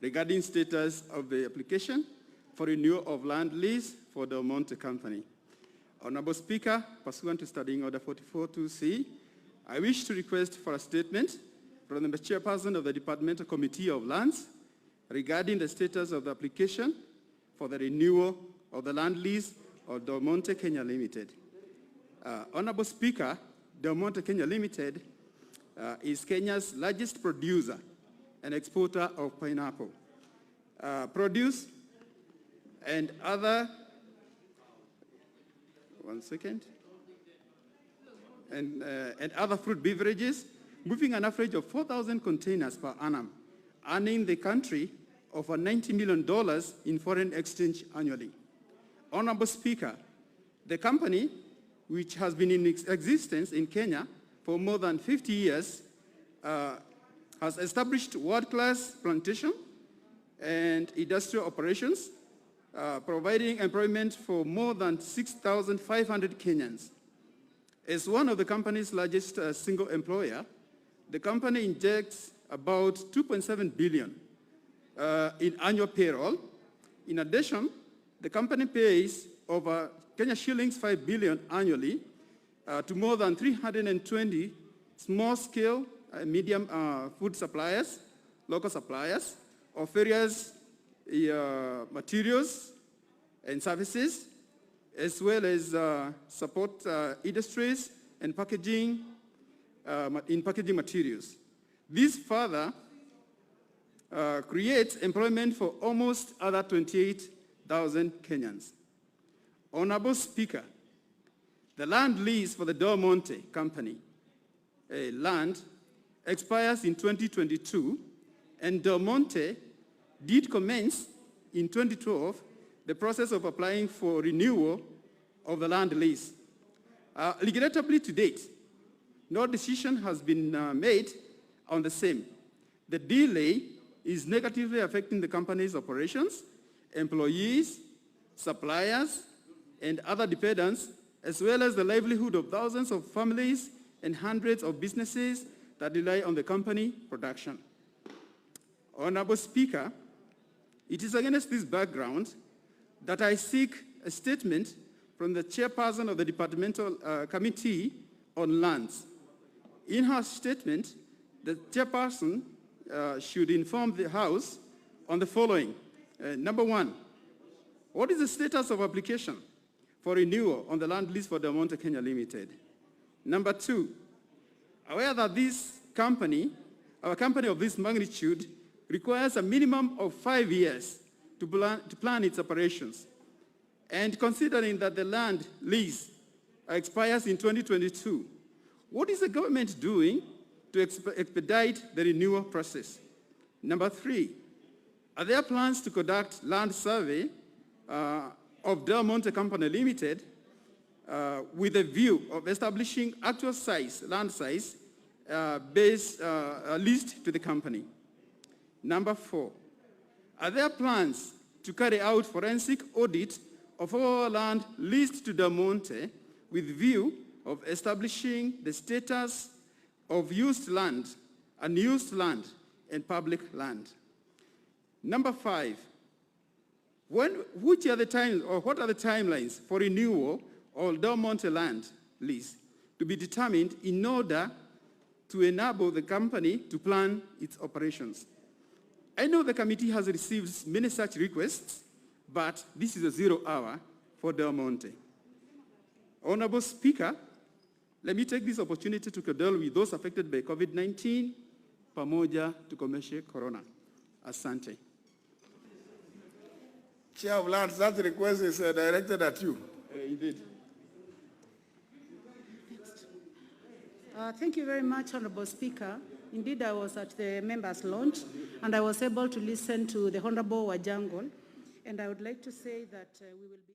regarding status of the application for renewal of land lease for Del Monte Company. Honorable Speaker, pursuant to Standing Order 44.2c, I wish to request for a statement from the Chairperson of the Departmental Committee of Lands regarding the status of the application for the renewal of the land lease of Del Monte Kenya Limited. Honorable Speaker, Del Monte Kenya Limited is Kenya's largest producer and exporter of pineapple, produce, and other, and other fruit beverages, moving an average of 4,000 containers per annum, earning the country over $90 million in foreign exchange annually. Honorable Speaker, the company, which has been in existence in Kenya for more than 50 years, has established world-class plantation and industrial operations, providing employment for more than 6,500 Kenyans. As one of the company's largest single employer, the company injects about 2.7 billion in annual payroll. In addition, the company pays over Kenya shillings 5 billion annually to more than 320 small-scale medium food suppliers, local suppliers of various materials and services, as well as support industries and packaging materials. This further creates employment for almost other 28,000 Kenyans. Honorable Speaker, the land lease for the Del Monte Company land expires in 2022, and Del Monte did commence in 2012 the process of applying for renewal of the land lease. Regrettably to date, no decision has been made on the same. The delay is negatively affecting the company's operations, employees, suppliers, and other dependents, as well as the livelihood of thousands of families and hundreds of businesses that rely on the company production. Honorable Speaker, it is against this background that I seek a statement from the Chairperson of the Departmental Committee on Lands. In her statement, the Chairperson should inform the House on the following. Number one, what is the status of application for renewal on the land lease for Del Monte Kenya Limited? Number two, aware that this company, our company of this magnitude, requires a minimum of 5 years to plan its operations. And considering that the land lease expires in 2022, what is the government doing to expedite the renewal process? Number three, are there plans to conduct land survey of Del Monte Company Limited with a view of establishing actual size, land size, leased to the company? Number four, are there plans to carry out forensic audit of all land leased to Del Monte with view of establishing the status of used land, unused land, and public land? Number five, what are the timelines for renewal of Del Monte land lease to be determined in order to enable the company to plan its operations? I know the committee has received many such requests, but this is a 0 hour for Del Monte. Honorable Speaker, let me take this opportunity to condole with those affected by COVID-19, pamoja tukomeshe corona. Asante. Chair of Lands, that request is directed at you. Indeed. Thank you very much, Honorable Speaker. Indeed, I was at the members' launch, and I was able to listen to the Honorable Wajangol, and I would like to say that we will be